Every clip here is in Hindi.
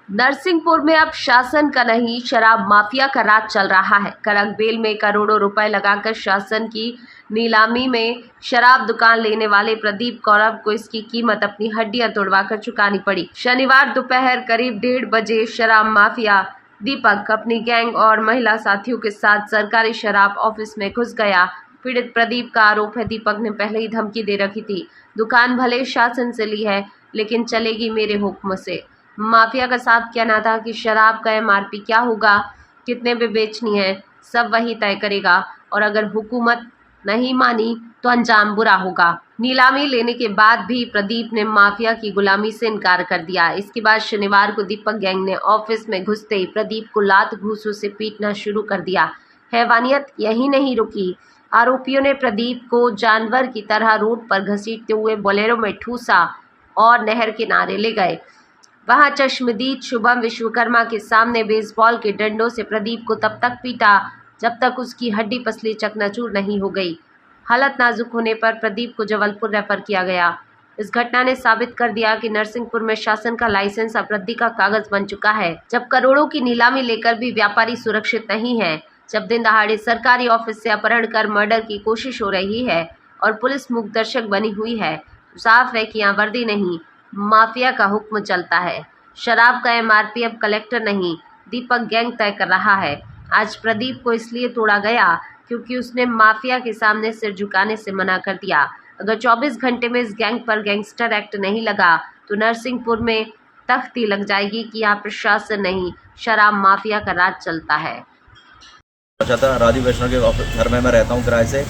नरसिंहपुर में अब शासन का नहीं, शराब माफिया का राज चल रहा है। करकबेल में करोड़ों रुपए लगाकर शासन की नीलामी में शराब दुकान लेने वाले प्रदीप कौरव को इसकी कीमत अपनी हड्डियां तोड़वाकर चुकानी पड़ी। शनिवार दोपहर करीब 1:30 बजे शराब माफिया दीपक अपनी गैंग और महिला साथियों के साथ सरकारी शराब ऑफिस में घुस गया। पीड़ित प्रदीप का आरोप है, दीपक ने पहले ही धमकी दे रखी थी, दुकान भले शासन से ली है लेकिन चलेगी मेरे हुक्म से। माफिया का साफ कहना था कि शराब का एमआरपी क्या होगा, कितने में बेचनी है, सब वही तय करेगा और अगर हुकूमत नहीं मानी तो अंजाम बुरा होगा। नीलामी लेने के बाद भी प्रदीप ने माफिया की गुलामी से इनकार कर दिया। इसके बाद शनिवार को दीपक गैंग ने ऑफिस में घुसते ही प्रदीप को लात घूंसों से पीटना शुरू कर दिया। हैवानियत यही नहीं रुकी, आरोपियों ने प्रदीप को जानवर की तरह रोड पर घसीटते हुए बोलेरो में ठूसा और नहर किनारे ले गए। वहां चश्मदीद शुभम विश्वकर्मा के सामने बेसबॉल के डंडों से प्रदीप को तब तक पीटा जब तक उसकी हड्डी पसली चकनाचूर नहीं हो गई। हालत नाजुक होने पर प्रदीप को जबलपुर रेफर किया गया। इस घटना ने साबित कर दिया कि नरसिंहपुर में शासन का लाइसेंस अब रद्दी का कागज बन चुका है। जब करोड़ों की नीलामी लेकर भी व्यापारी सुरक्षित नहीं है, जब दिन दहाड़े सरकारी ऑफिस से अपहरण कर मर्डर की कोशिश हो रही है और पुलिस मूक दर्शक बनी हुई है, तो साफ है कि यहाँ वर्दी नहीं, माफिया का हुक्म चलता है। शराब का एमआरपी अब कलेक्टर नहीं, दीपक गैंग तय कर रहा है। आज प्रदीप को इसलिए तोड़ा गया क्योंकि उसने माफिया के सामने सिर झुकाने से मना कर दिया। अगर 24 घंटे में इस गैंग पर गैंगस्टर एक्ट नहीं लगा तो नरसिंहपुर में तख्ती लग जाएगी कि यहाँ प्रशासन नहीं, शराब माफिया का राज चलता है। राजीव वैष्णव के घर में मैं रहता हूँ किराए से,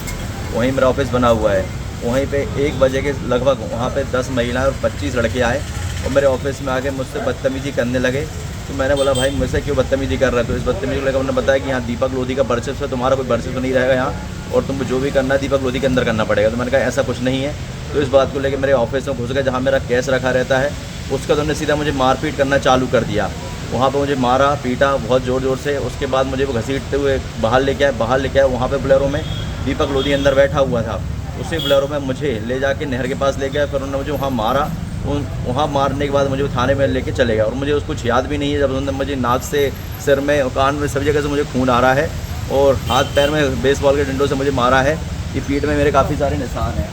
वहीं मेरा ऑफिस बना हुआ है। वहीं पे 1 बजे के लगभग वहाँ पे 10 महिलाएं और 25 लड़के आए और मेरे ऑफिस में आके मुझसे बदतमीजी करने लगे। तो मैंने बोला भाई मुझसे क्यों बदतमीजी कर रहा है? तो इस बदतमीजी को लेकर उन्होंने बताया कि यहाँ दीपक लोधी का वर्चस्व है, तुम्हारा कोई वर्चस्व नहीं रहेगा यहाँ और तुमको जो भी करना है दीपक लोधी के अंदर करना पड़ेगा। तो मैंने कहा ऐसा कुछ नहीं है। तो इस बात को लेकर मेरे ऑफिस में घुस गए जहाँ मेरा कैश रखा रहता है, उसका तो उन्होंने सीधा मुझे मारपीट करना चालू कर दिया। वहाँ पे मुझे मारा पीटा बहुत ज़ोर ज़ोर से। उसके बाद मुझे वो घसीटते हुए बाहर लेके आए। वहाँ पे बोलेरो में दीपक लोधी अंदर बैठा हुआ था। उसी बोलेरो में मुझे ले जाके नहर के पास ले गया। फिर उन्होंने मुझे वहाँ मारा। वहाँ मारने के बाद मुझे थाने में लेके चले गए और मुझे उसको कुछ याद भी नहीं है। जब उन्होंने मुझे नाक से, सिर में और कान में सभी जगह से मुझे खून आ रहा है और हाथ पैर में बेसबॉल के डंडों से मुझे मारा है। ये पीठ में मेरे काफ़ी सारे निशान हैं,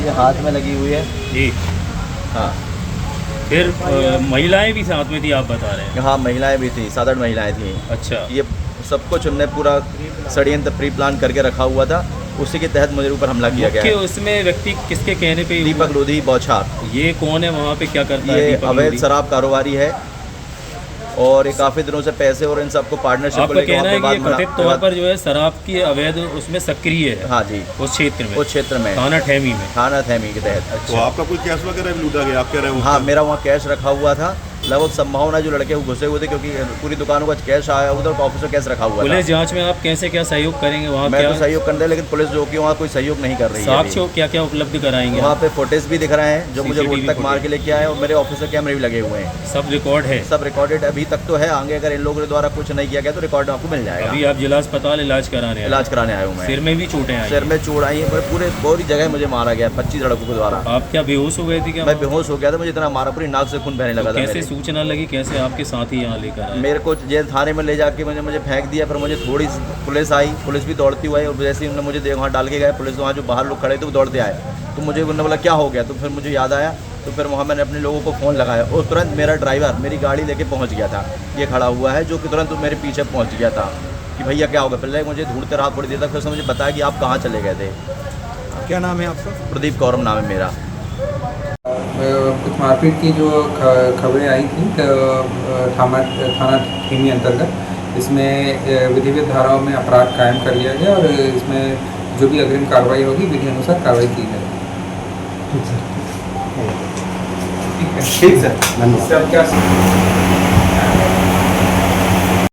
ये हाथ में लगी हुई है जी। हाँ। फिर महिलाएं भी साथ में थी आप बता रहे हैं? हाँ, महिलाएं भी थी, 7-8 महिलाएं थी। अच्छा। ये सब कुछ उनने पूरा षड्यंत्र प्री प्लान करके रखा हुआ था, उसी के तहत मेरे ऊपर हमला किया गया। उसमें व्यक्ति किसके कहने पे? दीपक लोधी बौछार। ये कौन है, वहाँ पे क्या करता है? ये अवैध शराब कारोबारी है और ये काफ़ी दिनों से पैसे और इन सबको पार्टनरशिप को लेकर कथित तौर पर जो है शराब की अवैध उसमें सक्रिय है। हाँ जी, उस क्षेत्र में थाना थैमी के तहत। अच्छा। तो आपका कोई कैश वगैरह लूटा गया, आप कह रहे हो? हाँ, मेरा वहाँ कैश रखा हुआ था। लगभग संभावना जो लड़के घुसे हुए थे क्योंकि पूरी दुकानों का कैश आया हुआ था और ऑफिस में कैश रखा हुआ था। पुलिस जांच में आप कैसे क्या सहयोग करेंगे वहाँ? मैं तो सहयोग कर दे, लेकिन पुलिस जो कि वहाँ कोई सहयोग नहीं कर रही है। साक्ष्य क्या क्या उपलब्ध कराएंगे? वहाँ पे फुटेज भी दिख रहे हैं जो मुझे रोड तक मार के लेके आए और मेरे ऑफिस में कैमरे भी लगे हुए हैं। सब रिकॉर्ड है? सब रिकॉर्डेड अभी तक तो है। आगे अगर इन लोगों के द्वारा कुछ नहीं किया गया तो रिकॉर्ड आपको मिल जाएगा। अभी आप जिला अस्पताल इलाज कराने आए हूँ मैं। सिर में भी चोटें आई? सिर में चोट आई है, पूरी जगह मुझे मारा गया 25 लड़कों के द्वारा। आप क्या बेहोश हो गए थे क्या? मैं बेहोश हो गया था, मुझे इतना मारा, पूरी नाक से खून बहने लगा था। कैसे सूचना लगी, कैसे आपके साथी यहाँ लेकर आए? मेरे को जेल थाने में ले जाके मुझे फेंक दिया। फिर मुझे थोड़ी पुलिस आई, पुलिस भी दौड़ती हुई और जैसे ही उन्होंने मुझे वहाँ डाल के गए, पुलिस वहाँ जो बाहर लोग खड़े थे वो दौड़ते आए। तो मुझे उन्होंने बोला क्या हो गया? तो फिर मुझे याद आया, तो फिर वहाँ मैंने अपने लोगों को फ़ोन लगाया और तुरंत मेरा ड्राइवर मेरी गाड़ी लेके पहुँच गया था। ये खड़ा हुआ है जो कि तुरंत मेरे पीछे पहुँच गया था कि भैया क्या होगा। पहले मुझे ढूंढते रहा थोड़ी देर तक, फिर उसने मुझे बताया कि आप कहाँ चले गए थे। क्या नाम है आपका? प्रदीप कौरव नाम है मेरा। कुछ मारपीट की जो खबरें आई थी थाना थीमी अंतर्गत, इसमें विधिवत धाराओं में अपराध कायम कर लिया गया और इसमें जो भी अग्रिम कार्रवाई होगी विधि अनुसार कार्रवाई की जाएगी। ठीक है, धन्यवाद।